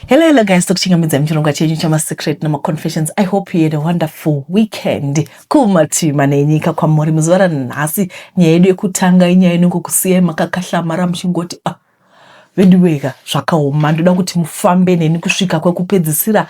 Hello guys, tokuchingamidza muchirongwa chenyu chama secret nama confessions. I hope you had a wonderful weekend. Kumatima nenyika kwamuri muzuva ranhasi. Nyaya yedu yekutanga inyaya inongokusiyai makakahlamara muchingoti veduweka zvakaoma, ndoda kuti mufambe neni kusvika kwekupedzisira.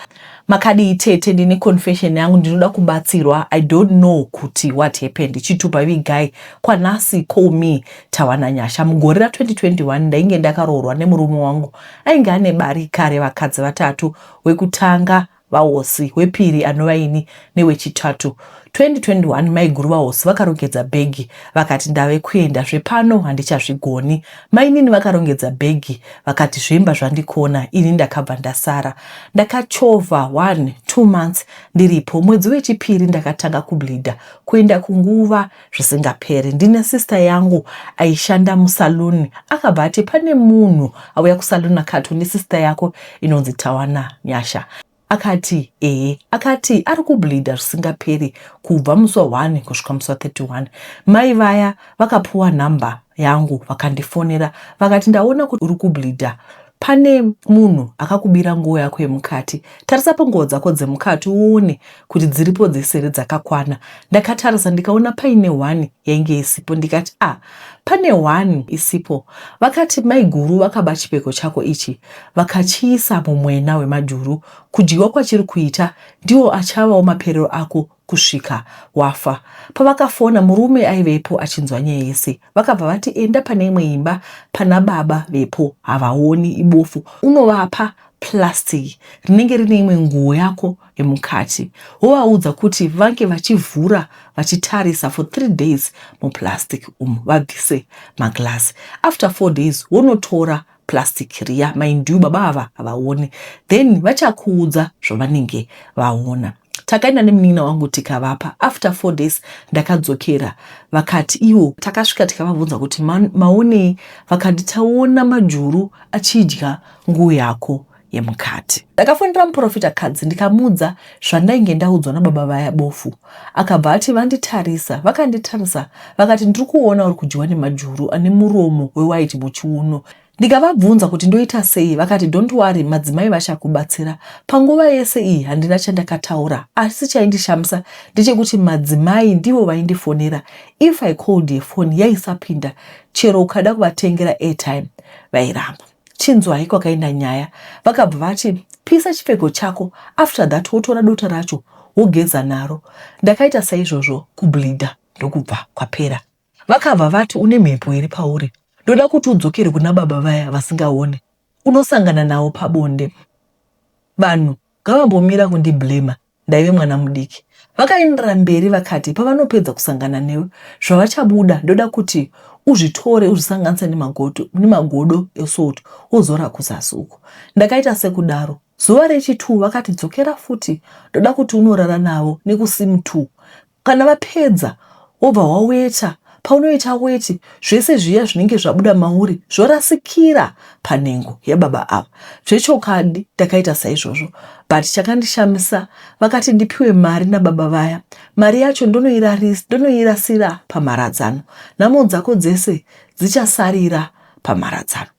Makadi itete ndine confession yangu, ndinoda kubatsirwa. I don't know kuti what happened. Chitupa vigai kwanhasi call me tawana nyasha. Mugore ra 2021 ndainge ndakaroorwa nemurume wangu. Ainge ane bari kare vakadzi vatatu, wekutanga vahosi, wepiri anovaini newechitatu. 2021 maiguru vahosi vakarongedza bhegi vakati ndave kuenda zvepano handichazvigoni. Mainini vakarongedza bhegi vakati zvemba zvandikona, ini ndakabva ndasara. Ndakachovha 1-2 months ndiripo. Mwedzi wechipiri ndakatanga kubleeda kuenda kunguva zvisingaperi. Ndine sister yangu aishanda musaluni, akabva ati pane munhu auya kusaluni akati une sister yako inonzi Tawana Nyasha. Akati akati ari kubleeda zvisingaperi kubva musi wa1 kusvika musi wa31. Mai vaya vakapuwa nhamba yangu vakandifonera vakati ndaona kuti uri kubleeda, pane munhu akakubira nguo yako yemukati, tarisa panguo dzako dzemukati uone kuti dziripo dzese dzakakwana. Ndakatarisa ndikaona paine 1 yainge isipo, ndikati pane 1 isipo. Vakati maiguru vakaba chipfeko chako ichi vakachiisa mumwena wemajuru, kudyiwa kwachiri kuita ndiwo achavawo maperero ako kusvika wafa. Pavakafona murume aivepo achinzwa nyaya yese, vakabva vati enda pane imwe imba pana baba vepo havaoni ibofu, unovapa plastic rinenge rine imwe nguo yako yemukati. Wovaudza kuti vange vachivhura vachitarisa for 3 days muplastic vabvise maglasi. After 4 days wonotora plastic riya maindiu baba ava havaoni, then vachakuudza zvavanenge vaona. Takaenda nemunina wangu tikavapa. After 4 days ndakadzokera, vakati iwo takasvika tikavabvunza kuti maonei, vakati taona majuru achidya nguo yako yemukati. Ndakafonera muprofita kadzi ndikamudza zvandainge ndaudzwa nababa vaya bofu. Akabva ati vanditarisa, vakanditarisa vakati ndiri kuona uri kudyiwa nemajuru ane muromo wewaiti muchiuno. Ndikavabvunza kuti ndoita sei, vakati don't worry, madzimai vachakubatsira. Panguva yese iyi handina chandakataura, asi chaindishamisa ndechekuti madzimai ndivo vaindifonera. If I called a phone yaisapinda, chero ukada kuvatengera airtime vairamba. Chinzwai kwakaenda nyaya. Vakabva vati pisa chipfeko chako, after that wotora dota racho wogeza naro. Ndakaita saizvozvo, kubleeda ndokubva kwapera. Vakabva vati une mhepo iri pauri, ndoda kuti udzokere kuna baba vaya vasingaone, unosangana navo pabonde. Vanhu ngavambomira kundiblema, ndaive mwana mudiki. Vakaendera mberi vakati pavanopedza kusangana newe, zvavachabuda ndoda kuti uzvitore uzvisanganisa nemagodo esoto wozora kuzasi uko. Ndakaita sekudaro. Zuva rechi2 vakati dzokera futi, ndoda kuti unorara navo nekusimu 2. Kana vapedza wobva waweta. Paunoita weti zvese zviya zvinenge zvabuda mauri zvorasikira panengo yababa ava. Zvechokadi ndakaita saizvozvo, but chakandishamisa vakati ndipiwe mari nababa vaya. Mari yacho ndonoirasira pamharadzano, nhamo dzako dzese dzichasarira pamharadzano.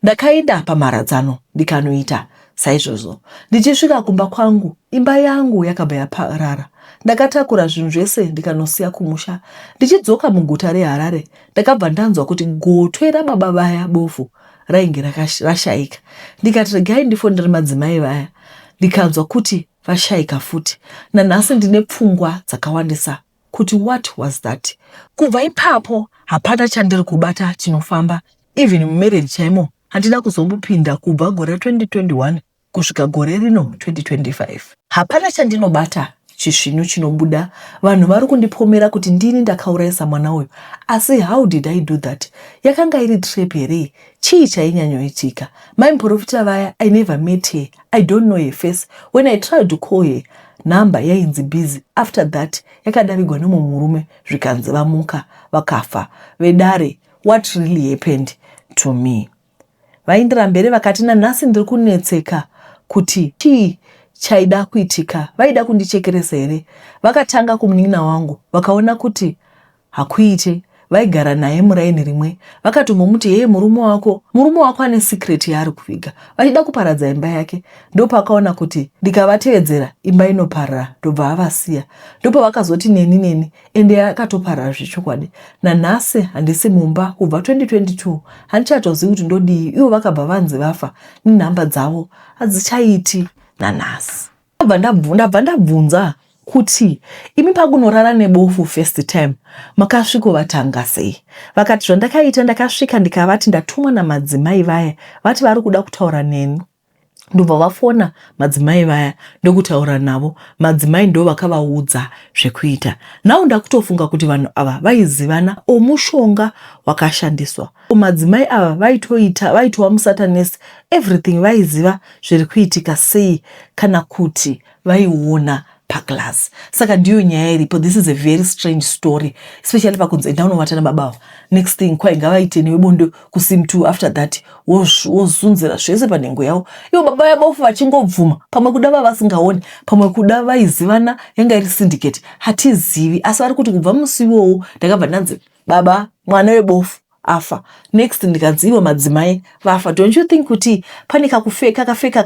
Ndakaenda pamharadzano ndikanoita saizvozvo. Ndichisvika kumba kwangu, imba yangu yakabva yaparara. Ndakatakura zvinhu zvese ndikanosiya kumusha. Ndichidzoka muguta reHarare, ndakabva ndanzwa kuti gotwe rababa vaya bofu rainge rashaika. Ndikati regai ndifonere madzimai vaya, ndikanzwa kuti vashaika futi. Nanhasi ndine pfungwa dzakawandisa kuti what was that. Kubva ipapo hapana chandiri kubata chinofamba. Even mumarriage chaimo handina kuzombopinda kubva gore 2021 kusvika gore rino 2025. Hapana chandinobata chisvinyu chinobuda. Vanhu vari kundipomera kuti ndini ndakaurayisa mwana uyu. Asi how did I do that? Yakanga iri trap here. Chii chainyanyoitika? My muprofita vaya, I never met her. I don't know her face. When I tried to call her, number yainzi busy. After that, yakadavigwa nemurume zvikanzi vamuka vakafa. Vedare, what really happened to me? Vaindira mberi vakati nanhasi ndiri kunetseka kuti chii chaida kuitika. Vaida kundichekeresa here. Vakatanga kumunina wangu, vakaona kuti hakuite, vaigara naye muraini rimwe, vakatomuti yeye murume wako ane secret yaari kuviga, vachida kuparadza imba yake. Ndopakaona kuti ndikavatevedzera imba inoparara, ndobva avasiya. Ndopavakazoti neni ende akatoparara zvechokwadi. Nanhasi handisi mumba kubva 2022, handichatozivi kuti ndodii. Ivo vakabva vanzi vafa, nenhamba dzavo hadzichaiti nanhasi. Ndabva ndabvunza kuti imi pakunorara nebofu first time makasvikovatanga sei? Vakati zvandakaita ndakasvika ndikavati ndatumwa namadzimai vaya vati vari kuda kutaura neni. Ndobva vafona madzimai vaya ndokutaura navo. Madzimai ndo vakavaudza zvekuita. Nawo ndakutofunga kuti vanhu ava vaizivana omushonga wakashandiswa. Madzimai ava vaitowa musatanesi, everything vaiziva zviri kuitika sei kana kuti vaiona paglass. Saka ndiyo nyaya iripo. This is a very strange story, especially pakunzi ndaunovata nababa. Next thing kwainga vaiteni webondo kusimtu, after that wozunzira zvese panhengo yavo. Ivo baba yabofu vachingobvuma, pamwe kuda vasingaoni, pamwe kuda vaizivana yanga iri syndicate. Hatizivi, asi vari kuti kubva musi iwowo ndakabva ndanzi baba mwana webofu afa. Next ndikanzi ivo madzimai vafa. Don't you think kuti pane kakafeka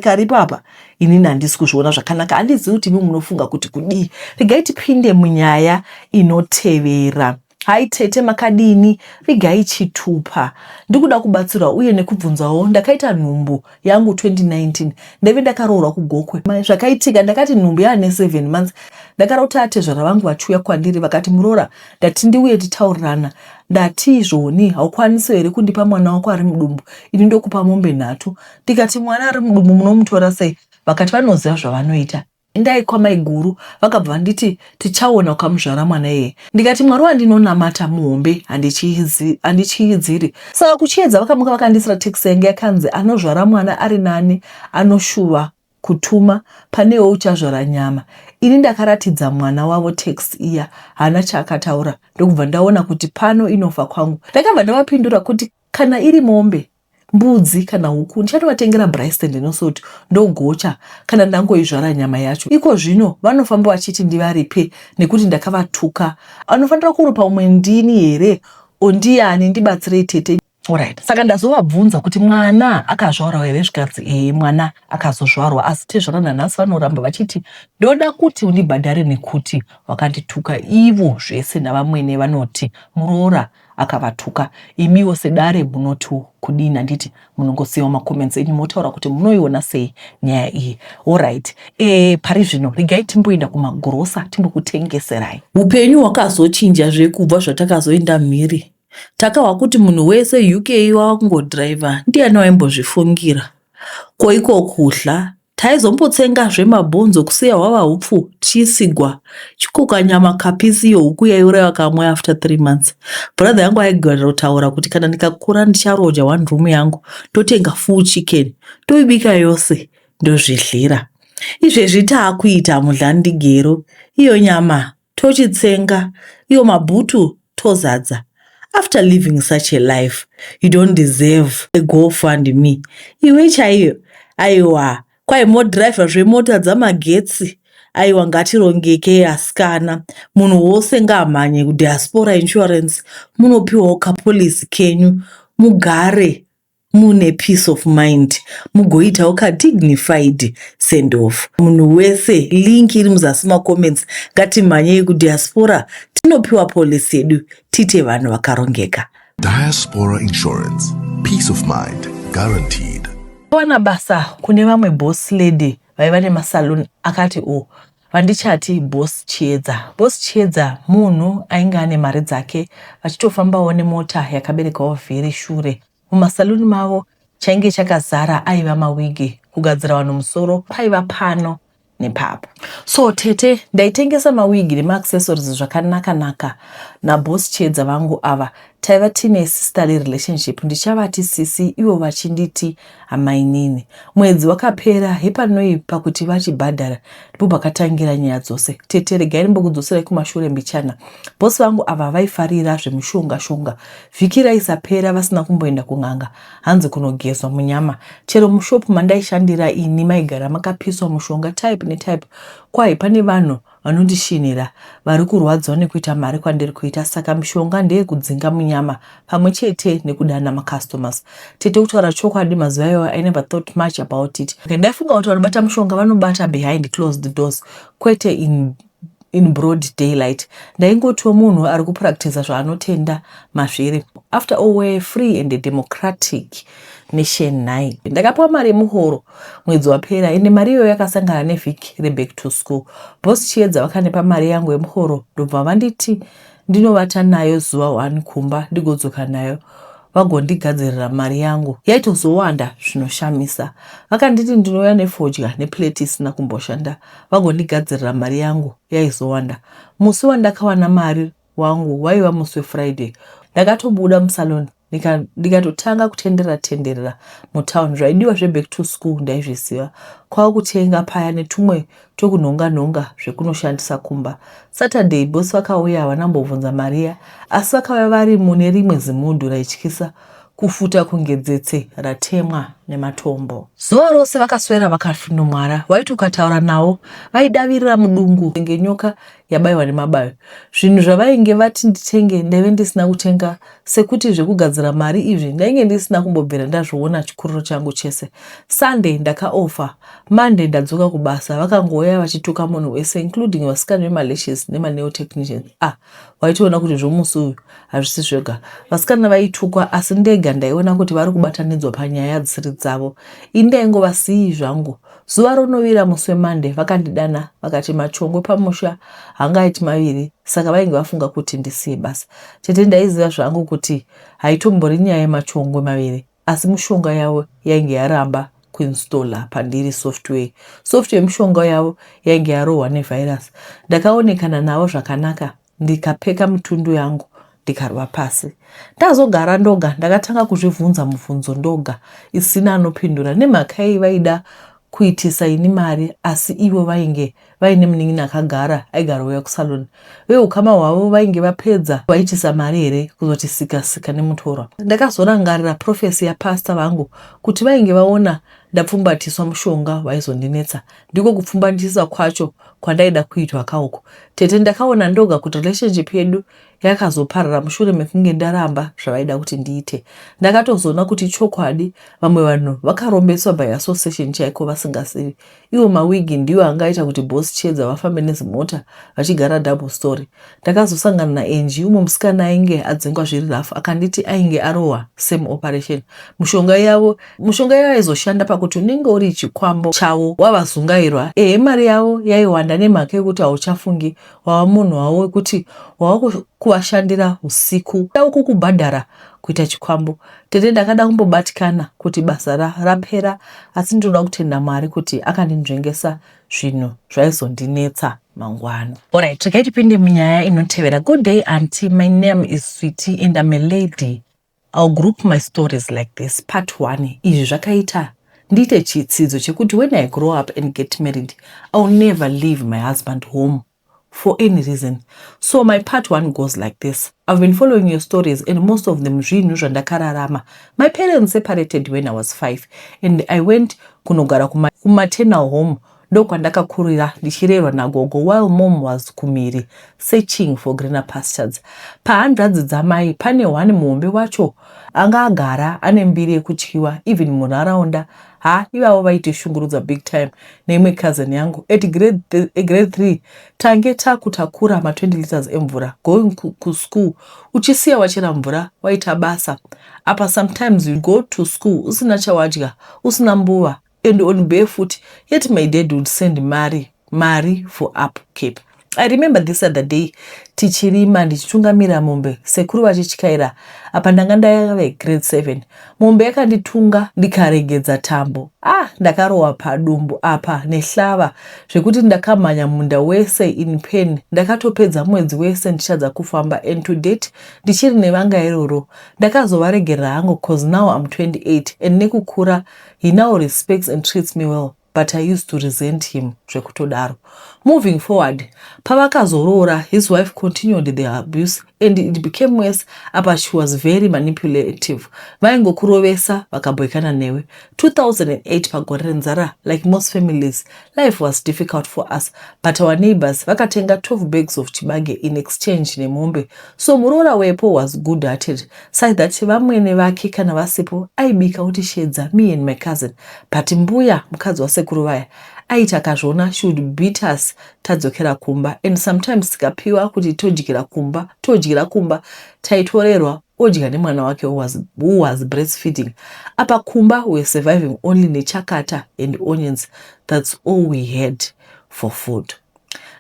kari papa? Inini handisi kuzviona zvakanaka. Handizivi kuti imi munofunga kuti kudii. Regai tipinde munyaya inotevera. Hai tete makadini, vigai chitupa. Ndikuda kubatsira uye nekubvunzawo. Ndakaita nhumbu yangu 2019. Ndeve ndakaroorwa kugokwe. Zvakaitika ndakati nhumbu yaane 7 months. Ndakarota atezvara vangu vachiuya kwandiri vakati Murora, ndati ndiuye titaurirana. Ndati izvoni haukwanisi here kundipa mwana wako ari mudumbu, ini ndokupa mombe 3. Ndikati mwana ari mudumbu munomutora sei? Vakati vanoziva zvavanoita. Ndaikwama iguru, vakabva vanditi tichaona ukamuzvara mwana yeye. Ndikati Mwari wandinonamata muhombe handichiidziri. Saka kuchiedza vakamuka vakandisira teksi yangu yakanzi anozvara mwana ari nani anoshuva kutuma panewo uchazvara nyama. Ini ndakaratidza mwana wavo teksi iya, hana chaakataura. Ndokubva ndaona kuti pano inofa kwangu. Ndakabva ndavapindura kuti kana iri mombe, mbudzi kana huku ndichatovatengera bracelet inosuti ndogocha kana ndangoizvara nyama yacho. Iko zvino vanofamba vachiti ndivaripe nekuti ndakavatuka. Anofanira kurupa umwe ndini here ondiyani ndibatsirei tete. Alright. Saka ndazovabvunza kuti mwana akazvarwa here zvikadzi mwana akazozvarwa, asi tezvara nanhasi vanoramba vachiti ndoda kuti undibhadhare nekuti wakandituka. Ivo zvese navamwene vanoti Murora akavatuka. Imiwo sedare munoti kudini? Handiti munongosiyawo macomments enyu motaura kuti munoiona sei nyaya iyi. Alright. Pari zvino regai timboenda kumagirosa timbokutengeserai. Upenyu hwakazochinja zvekubva zvatakazoenda mhiri. Takahwa kuti munhu wese UK wakungodhiraivha ndiani waimbozvifungira. Ko iko kuhla taizombotsenga zvemabhonzo kusiya hwava hupfu tichisigwa chikuka nyama kapisi yohuku yaiuraiwa kamwe after 3 months. Brother yangu aigara kutaura kuti kana ndikakura ndicharodya one room yangu totenga full chicken toibika yose ndozvidlira. Izvezvi taakuita mudhlandigero, iyo nyama tochitsenga, iyo mabhutu tozadza. After living such a life, you don't deserve a GoFundMe. Iwe chaiyo, aiwa, kwai modhiraivha zvemota dzamagetsi. Aiwa ngatirongeke asikana. Munhu wose ngaamhanye kudiaspora insurance. Munopiwawo kapolisi kenyu. Mugare mune peace of mind. Mugoitawo dignified send off. Munhu wese link iri muzasi macomments. Ngatimhanyei kudiaspora. Tinopiwa polisi yedu tite vanhu vakarongeka. Diaspora Insurance. Peace of mind guaranteed. Wana basa kune vamwe boss lady vaiva nemasaluni akati vandichati boss Chiedza. Boss Chiedza munhu ainge ane mari dzake vachitofambawo nemota yakaberekawo vhiri shure. Mumasaluni mavo chainge chakazara aiva mawigi, kugadzira vanhu musoro paiva pano nepapo. So tete ndaitengesa mawigi nemaaccessories zvakanaka naboss Chiedza vangu ava. Taiva tine sisterly relationship. Ndichavati sisi, ivo vachinditi amainini. Mwedzi wakapera hepanoipa kuti vachibhadhara ndipo pakatangira nyaya dzose. Tete regai ndimbokudzoserai kumashure mbichana. Boss vangu ava vaifarira zvemushonga. Vhiki raisapera vasina kumboenda kun'anga, hanzi kunogezwa munyama. Chero mushopu mandaishandira ini maigara makapiswa mushonga type netype. Kwai pane vanhu vanondishinira, vari kurwadzwa nekuita mari kwandiri kuita. Saka mishonga ndeyekudzinga munyama pamwe chete nekudana macustomers. Tete kutaura chokwadi mazuva iwayo I never thought much about it. Ndaifunga kuti vanobata mushonga vanobata behind closed doors, kwete in broad daylight. Ndaingotiwo munhu ari kupractice zvaanotenda mazviri. After all, we're a free and a democratic nation nhai. Ndakapiwa mari yemuhoro mwedzi wapera, ende mari iyoyo yakasangana nevhiki reback to school. Boss chiedza vakandipa mari yangu yemuhoro, ndobva vanditi ndinovata nayo zuva 1 kumba ndigodzoka nayo vagondigadzirira mari yangu. Yaitozowanda zvinoshamisa. Vakanditi ndinouya nefodya neplate isina kumboshanda, vagondigadzirira mari yangu yaizowanda. Musi wandakawana mari wangu waiva musi weFriday. Ndakatobuda musalon ndikatotanga kutenderera mutown. Zvaidiwa zveback to school ndaizviziva. Kwava kutenga paya netumwe tokunonga zvekunoshandisa kumba. Saturday boss vakauya vanambobvunza Maria, asi vakauya vari mune rimwe zimundu raityisa, kufuta kunge dzetse ratemwa nematombo. Zuva rose vakaswera vakafunumwara. Waiti ukataura navo vaidavirira mudungu senge nyoka yabayiwa nemabayo. Zvinhu zvavainge vati nditenge ndaive ndisina kutenga, sekuti zvekugadzira mari izvi ndainge ndisina kumbobvira ndazviona chikuriro changu chese. Sunday ndakaofa, Monday ndadzoka kubasa. Vakangouya vachituka munhu wese, including vasikana vemalicious nemaneo technicians. Waitiona kuti zvomusi uyu hazvisi zvega. Vasikana vaitukwa, asi ndega ndaiona kuti vari kubatanidzwa panyaya dzisiri dzavo. Indaingovasiyi zvangu. Zuva ronovira musi weMonday vakandidana vakati machongwe pamusha hangaiti maviri, saka vainge vafunga kuti ndisiye basa. Tete ndaiziva zvangu kuti haitombori nyaya yemachongwe maviri, asi mushonga yavo yainge yaramba kuinstalla pandiri software mushonga yavo yainge yarohwa nevirus. Ndakaonekana navo zvakanaka, ndikapfeka mitundu yangu ndikarwa pasi. Ndazogara ndoga, ndakatanga kuzvibvunza mubvunzo ndoga isina anopindura. Nemhaka iyi vaida kuitisa ini mari, asi ivo vainge vaine munin'ina akagara aigara uya kusaloni. Veukama hwavo vainge vapedza vaitisa mari here kuzoti sika nemutorwa. Ndakazorangarira profesi yapasta vangu kuti vainge vaona ndapfumbatiswa mushonga waizondinetsa, ndiko kupfumbatisa kwacho kwandaida kuitwa kauko. Tete ndakaona ndoga kuti relationship yedu yakazoparara mushure mekunge ndaramba zvavaida kuti ndiite. Ndakatozoona kuti chokwadi vamwe vanhu vakarombeswa by association chaiko vasingazivi. Iwo mawigi ndiwo angaita kuti boss chiedza vafambe nezimota vachigara double story. Ndakazosangana naEnji, umwe musikana ainge adzengwa zviri rafu, akanditi ainge arohwa same operation. Mushonga yavo aizoshanda pakuti unenge uri chikwambo chavo wavazungairwa. Mari yavo yaiwanda nemhaka yekuti hauchafungi, wava munhu wavo wekuti wava kuvashandira usiku kukubhadhara kuita chikwambo. Tete ndakada kumbobatikana kuti basa rapera, asi ndinoda kutenda Mwari kuti akandinzvengesa zvinhu zvaizondinetsa mangwana. Alright, tikaitipinde munyaya inotevera. Good day auntie, my name is Sweetie and I'm a lady. I'll group my stories like this. Part 1. Izvi zvakaita ndiite chitsidzo chekuti when I grow up and get married, I'll never leave my husband home for any reason. So my part 1 goes like this. I've been following your stories and most of them zvinhu zvandakararama. My parents separated when I was 5 and I went kunogara kumaternal home ndokwandakakurira ndichirerwa nagogo while mom was kumiri searching for greener pastures. Pahanzvadzi dzamai pane one muombe wacho anga agara ane mbiri yekutyiwa even munharaunda. Ivavo vaiti shungurudza big time. Neimwe cousin yangu at grade 3 tange takutakura 20 liters emvura going to school, uchisiya wachera mvura waita basa. Apa sometimes you go to school usina chawadya, usina mbuva, and on barefoot, yet my dad would send Mari for upkeep. I remember this other day, tichirima ndichitungamira mombe, sekuru vachityaira, apa ndanga ndaive grade 7. Mombe yakanditunga ndikaregedza tambo. Ndakarohwa padumbu apa nehlava, zvekuti ndakamhanya munda wese in pain. Ndakatopedza mwedzi wese ndichadza kufamba, and to date ndichiri nevanga iroro. Ndakazovaregera hangu cause now I'm 28 and nekukura he now respects and treats me well. But I used to resent him. Moving forward, pavakazorora, his wife continued the abuse and it became worse apa she was very manipulative. Vaingokurovesa vakaboekana newe. 2008 pagore renzara, like most families, life was difficult for us, but our neighbors vakatenga 12 bags of chibage in exchange nemombe. So muroora wepo was good hearted, said that vamwene vake kana vasipo aibika kuti shedza me and my cousin, but mbuya mukadzi wasekuru vaya aita kazvona she would beat us tadzokera kumba, and sometimes tikapiwa kuti todyira kumba taitorerwa odya nemwana wake who was breastfeeding. Apa kumba we were surviving only nechakata and onions. That's all we had for food.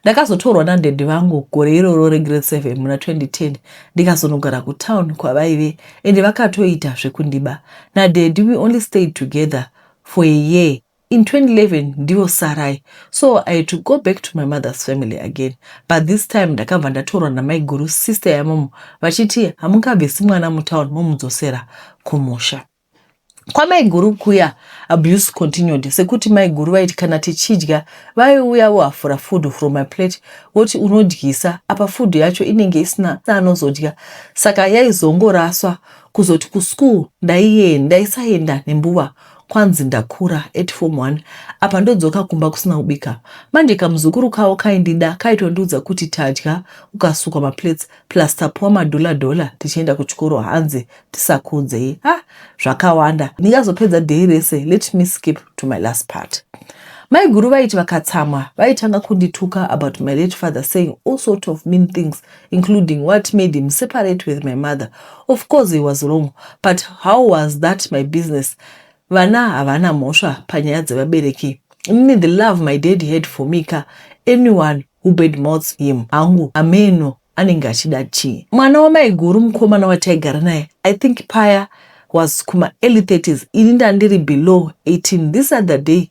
Ndakazotorwa nandende vangu gore iroro regrade 7 muna 2010 ndikazonogara kutown kwavaive ende vakatoita zvekundiba. Nadedi we only stayed together for a year. In 2011 ndivo sarai, so I had to go back to my mother's family again, but this time ndakabva ndatorwa namai guru sister yamomo vachiti hamungabvisi mwana mutown momudzosera kumusha. Kwamai guru kuya abuse continued, sekuti mai guru vaiti kana tichidya vaiuya vahafura food from my plate voti unodyisa apa food yacho inenge isina anozodya, saka yaizongoraswa kuzoti kuschool ndaisaenda nembuva kwanzi ndakura at form 1 apa ndodzoka kumba kusina kubika. Manje kamuzukuru kawo kaindida kaitondiudza kuti tadya ukasukwa maplates plus tapuwa madola tichienda kuchikoro hanze tisakunze. Zvakawanda. Ndingazopedza day rese. Let me skip to my last part. Mai guru vaiti vakatsamwa vaitanga kundituka about my late father, saying all sort of mean things, including what made him separate with my mother. Of course he was wrong, but how was that my business? Vana havana mhosva panyaya dzevabereki. The love my dad had for me, anyone who badmouths him hangu ameno anenge achida chii. Mwana wamai guru mukomana wataigara naye, I think paya was kuma early 30s, ini ndandiri below 18. This other day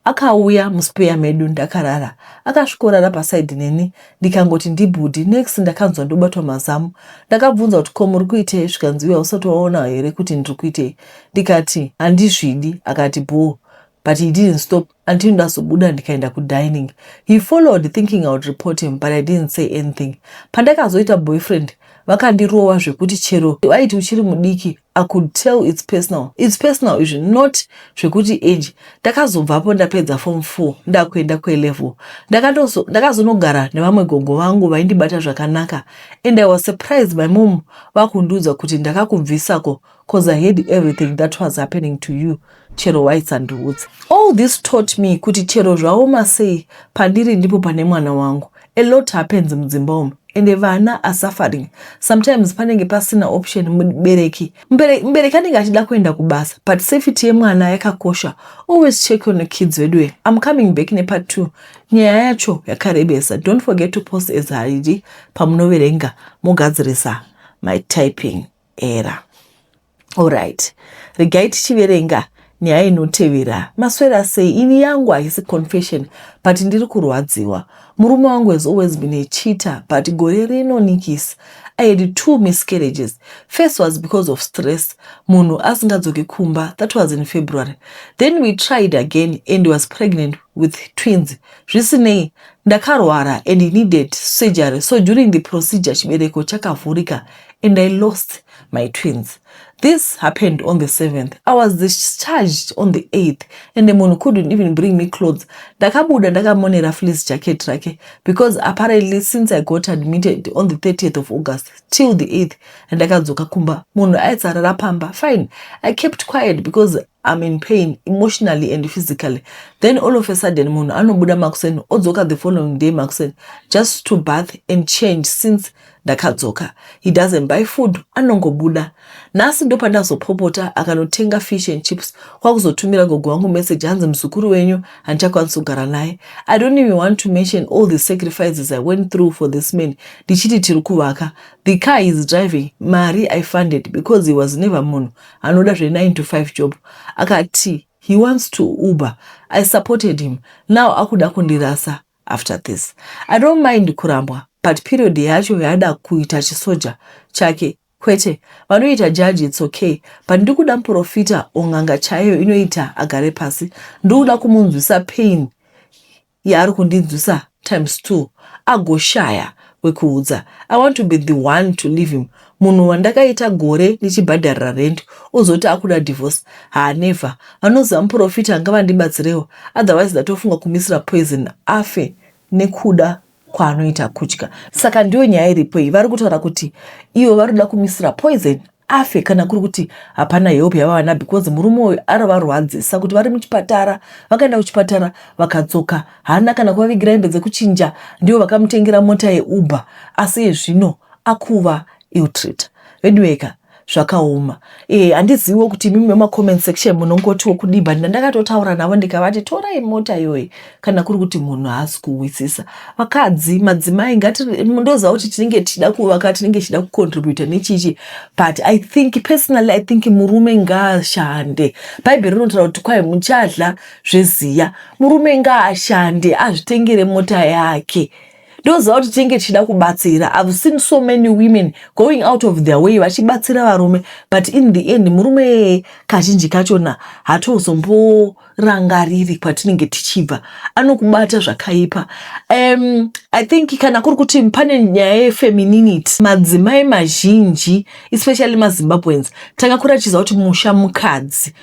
akauya muspeya medu ndakarara, akasvikorara pasaidi neni, ndikangoti ndibudi. Next ndakanzwa ndobatwa mazamu, ndakabvunza kuti ko muri kuitei, zvikanziwa usati waona here kuti ndiri kuitei. Ndikati handizvidi. Akati boo, but he didn't stop until ndazobuda ndikaenda kudining. He followed thinking I would report him, but I didn't say anything. Pandakazoita boyfriend vakandirova zvekuti chero vaiti uchiri mudiki, I could tell it's personal. It's personal issue, not zvekuti age. Ndakazobvapo ndapedza form 4 ndakuenda kwe-level. Ndakazonogara nevamwe gogo vangu vaindibata zvakanaka, and I was surprised my mom vakundiudza kuti ndakakubvisako cause I heard everything that was happening to you. Chero waitsandiudza. All this taught me kuti chero zvaoma sei pandiri ndipo pane mwana wangu. A lot happens mudzimba umu, and vana are suffering. Sometimes panenge pasina option mubereki. Mubereki anenge achida kuenda kubasa, but safety yemwana yakakosha. Always check on the kids vedwe. I'm coming back nepart 2. Nyaya yacho yakarebesa. Don't forget to post as haridi pamunoverenga mogadzirisa my typing error. Alright. Regai tichiverenga nyaya inotevera. Maswera sei ini yangu haisi confession, but ndiri kurwadziwa. Murume wangu has always been a cheater, but gore rino nikisi. I had 2 miscarriages. First was because of stress. Munhu asingadzoki kumba. That was in February. Then we tried again and was pregnant with twins. Zvisinei ndakarwara and he needed surgery. So during the procedure chibereko chakavhurika and I lost my twins. This happened on the 7th. I was discharged on the 8th, and the money couldn't even bring me clothes. Ndakabuda ndakamonera fleece jacket rake, because apparently since I got admitted on the 30th of August till the 8th, and ndakadzoka kumba, munhu aitsarara pamba. Fine. I kept quiet because I'm in pain emotionally and physically. Then all of a sudden munhu anobuda makuseni odzoka the following day makuseni just to bath and change since ndakadzoka. He doesn't buy food, anongobuda. Nasi ndo pandazopopota akanotenga fish and chips kwakuzotumira gogo wangu message hanzi msukuru wenyu handichakwanisa kugara naye. I don't even want to mention all the sacrifices I went through for this man. Ndichiti tiri kuvaka. The car he's driving, mari I funded because he was never munhu anoda zve 9 to 5 job. Akati he wants to Uber. I supported him. Now akuda kundirasa after this. I don't mind kurambwa, but period yacho yada kuita chisoja chake kwete vanoita jaji it's okay, but ndikuda profita onganga chayo inoita agare pasi. Ndokuda kumunzwisa pain yaari kundinzwisa times 2 agoshaya wekuudza. I want to be the one to leave him. Munhu wandakaita gore ndichibhadharira rent ozoti akuda divorce. Never. Anoziva muprofita ngavandibatsirewo. Otherwise ndatofunga kumisira poison afe nekuda kwaanoita kutya. Saka ndiyo nyaya iripo iyi. Vari kutaura kuti ivo varikuda kumisira poison afe kana kuri kuti hapana help yavawana because murume uyu aravarwadzisa kuti vari muchipatara, vakaenda kuchipatara vakadzoka haana kana kuvavigira hembe dzekuchinja, ndivo vakamutengera mota yeUber, asi zvino akuva ill-treated. Vedweka zvakaoma. Handiziviwo kuti mimi mumacomment section munongotiwo kudibha. Ndakatotaura navo ndikavati torai mota iyoyi kana kuri kuti munhu haasi kuwisisa. Vakadzi, madzimai, ndoziva kuti tinenge tichida kuvaka, tinenge tichida kucontribute nechichi, but I think personally, I think murume ngaashande. Bhaibheri rinotaura kuti kwai muchadla zveziya, murume ngaashande azvitengere mota yake. Ndoziva kuti tinenge tichida kubatsira. I've seen so many women going out of their way vachibatsira varume, but in the end murume kazhinji kachona hatozomborangariri kwatinenge tichibva, anokubata zvakaipa. I think kana kuri kuti pane nyaya yefemininity, madzimai mazhinji especially maZimbabweans takakura tichiziva kuti musha mukadzi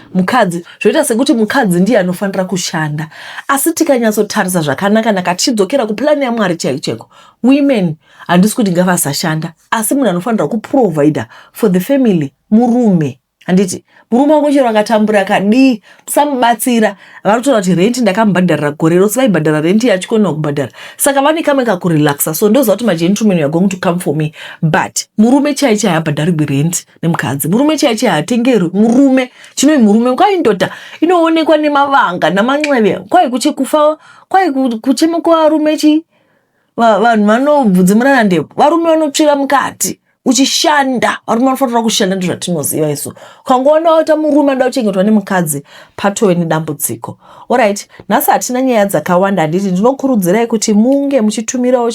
zvoita sekuti mukadzi ndiye anofanira kushanda, asi tikanyatsotarisa zvakanaka tichidzokera kuplani yaMwari chaiko, women handisi kuti ngavasashanda, asi munhu anofanira kuprovide for the family murume. Handiti murume wakochero akatambura akadii, musamubatsira. Varitotaura kuti renti ndakamubhadharira gore rose, vaibhadhara renti yachikona kubhadhara, saka vane kamwe kakurelaxa. So ndoziva kuti magentlemen are going to come for me, but murume chaicho haabhadharirwi renti nemukadzi, murume chaicho haatengerwi. Murume chinoi murume kwai ndoda inoonekwa nemavanga namanxeve, kwai kuchikufa, kwai kuchemekwa varume vanhu vanobvudzimurana ndebvu, varume vanotsvira mukati uchishanda. Varume vanofanira kushanda, ndozvatinoziva isu. Ukangoona kuti murume anoda kuchengetwa nemukadzi patove nedambudziko. Alright, nhasi hatina nyaya dzakawanda, handiti ndinokurudzirai kuti munge muchitumirawo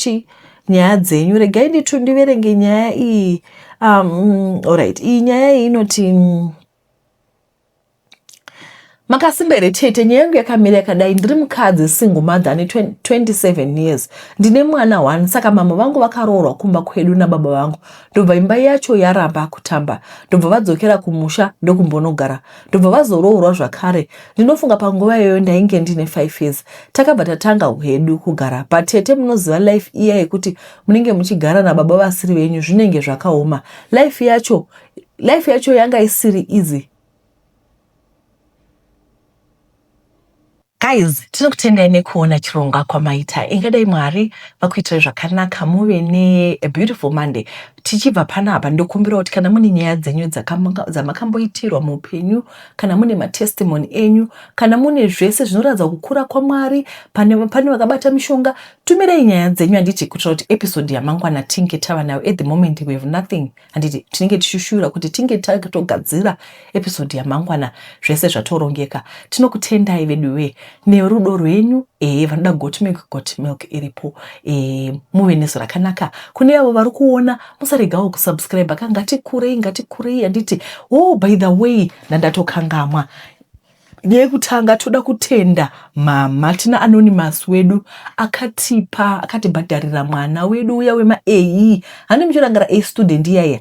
nyaya dzenyu. Regai ndiverenge nyaya iyi. Alright, iyi nyaya iyi inoti makasimbere tete. Nyaya yangu yakamira yakadai. Ndiri mukadzi single mother ane 27 years. Ndine mwana 1. Saka mama vangu vakaroorwa kumba kwedu nababa vangu. Ndobva imba yacho yaramba kutamba. Ndobva vadzokera kumusha ndokumbonogara. Ndobva vazoroorwa zvakare. Ndinofunga panguva iyoyo ndainge ndine 5 years. Takabva tatanga hedu kugara. But tete munoziva life iya yekuti munenge muchigara nababa vasiri venyu zvinenge zvakaoma. Life yacho yanga isiri easy. Guys, tinokutendai nekuona chironga kwamaita. Ingadai Mwari vakuitira zvakanaka, muve ne a beautiful Monday. Tichibva panapa ndokumbira kuti kana mune nyaya dzenyu dzamakamboitirwa muupenyu, kana mune matestimony enyu, kana mune zvese zvinoratidza kukura kwaMwari, pane vakabata mishonga, tumirai nyaya dzenyu. Handiti kuitira kuti episode yamangwana tinge tava nayo. At the moment we have nothing. Handiti tinenge tishushura kuti tinge tatogadzira episode yamangwana zvese zvatorongeka. Tinokutendai veduwe nerudo rwenyu. Vanoda got milk iripo. Muve nesu rakanaka. Kune avo vari kuona musaregawo kusubscribe. Ngatikurei. Handiti by the way ndandatokangamwa. Yekutanga toda kutenda mama tina anonymous wedu akatibhadharira mwana wedu uya wema-AE. Handi muchirangira student iyaya.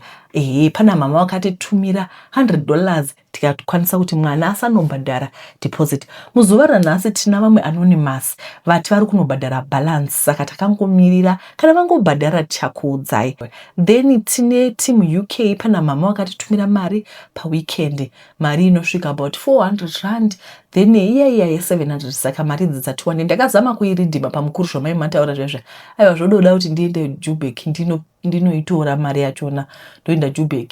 Pana mama wakatitumira $100 tikakwanisa kuti mwana asanobhadhara deposit. Muzuva ranhasi tina vamwe anonymous vati vari kunobhadhara balance, saka takangomirira kana vangobhadhara tichakuudzai. Then tine team UK, pana mama wakatitumira mari paweekend, mari inosvika about 400 rand. Then iya ye700, saka mari dzatiwande. Ndakazama kuiridhima pamukuru zvamai mataura zvezve. Aiwa zvododa kuti ndiende Joburg ndinoitora mari yachona ndoenda Joburg.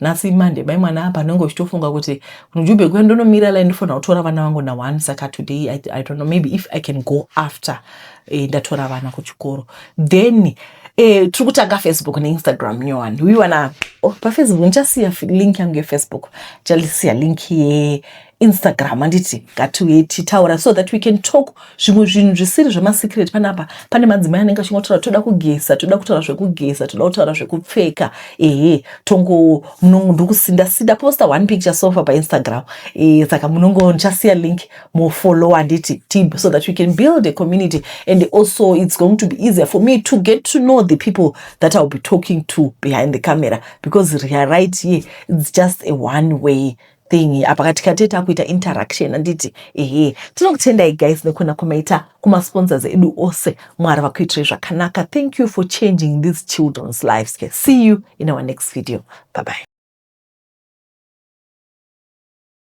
Nhasi Monday mai mwana apa nongo uchitofunga kuti kuJoburg ndonomira line ndofuna kutora vana vangu na1. Saka today I don't know, maybe if I can go after ndatora vana kuchikoro. Then tiri kutanga Facebook neInstagram nyowani. Wiwana pa Facebook ndichasiya link yangu yeFacebook, ndichasiya link Instagram anditi ngatiuye titaura so that we can talk zvimwe zvinhu zvisiri zvemasecret panapa. Pane madzimai anenge achingotaura toda kugeza, toda kutaura zvekugeza, toda kutaura zvekupfeka. Ndokusinda posta one picture so far paInstagram. Saka munongo ndichasiya link follow anditi so that we can build a community, and also it's going to be easier for me to get to know the people that I'll be talking to behind the camera, because right here it's just a one-way thing. Apa katikati kuita interaction anditi tinokutendai guys nekuna kumaita kuma sponsors edu ose mwari vakuitire zvakanaka. Thank you for changing these children's lives. See you in our next video. Bye bye.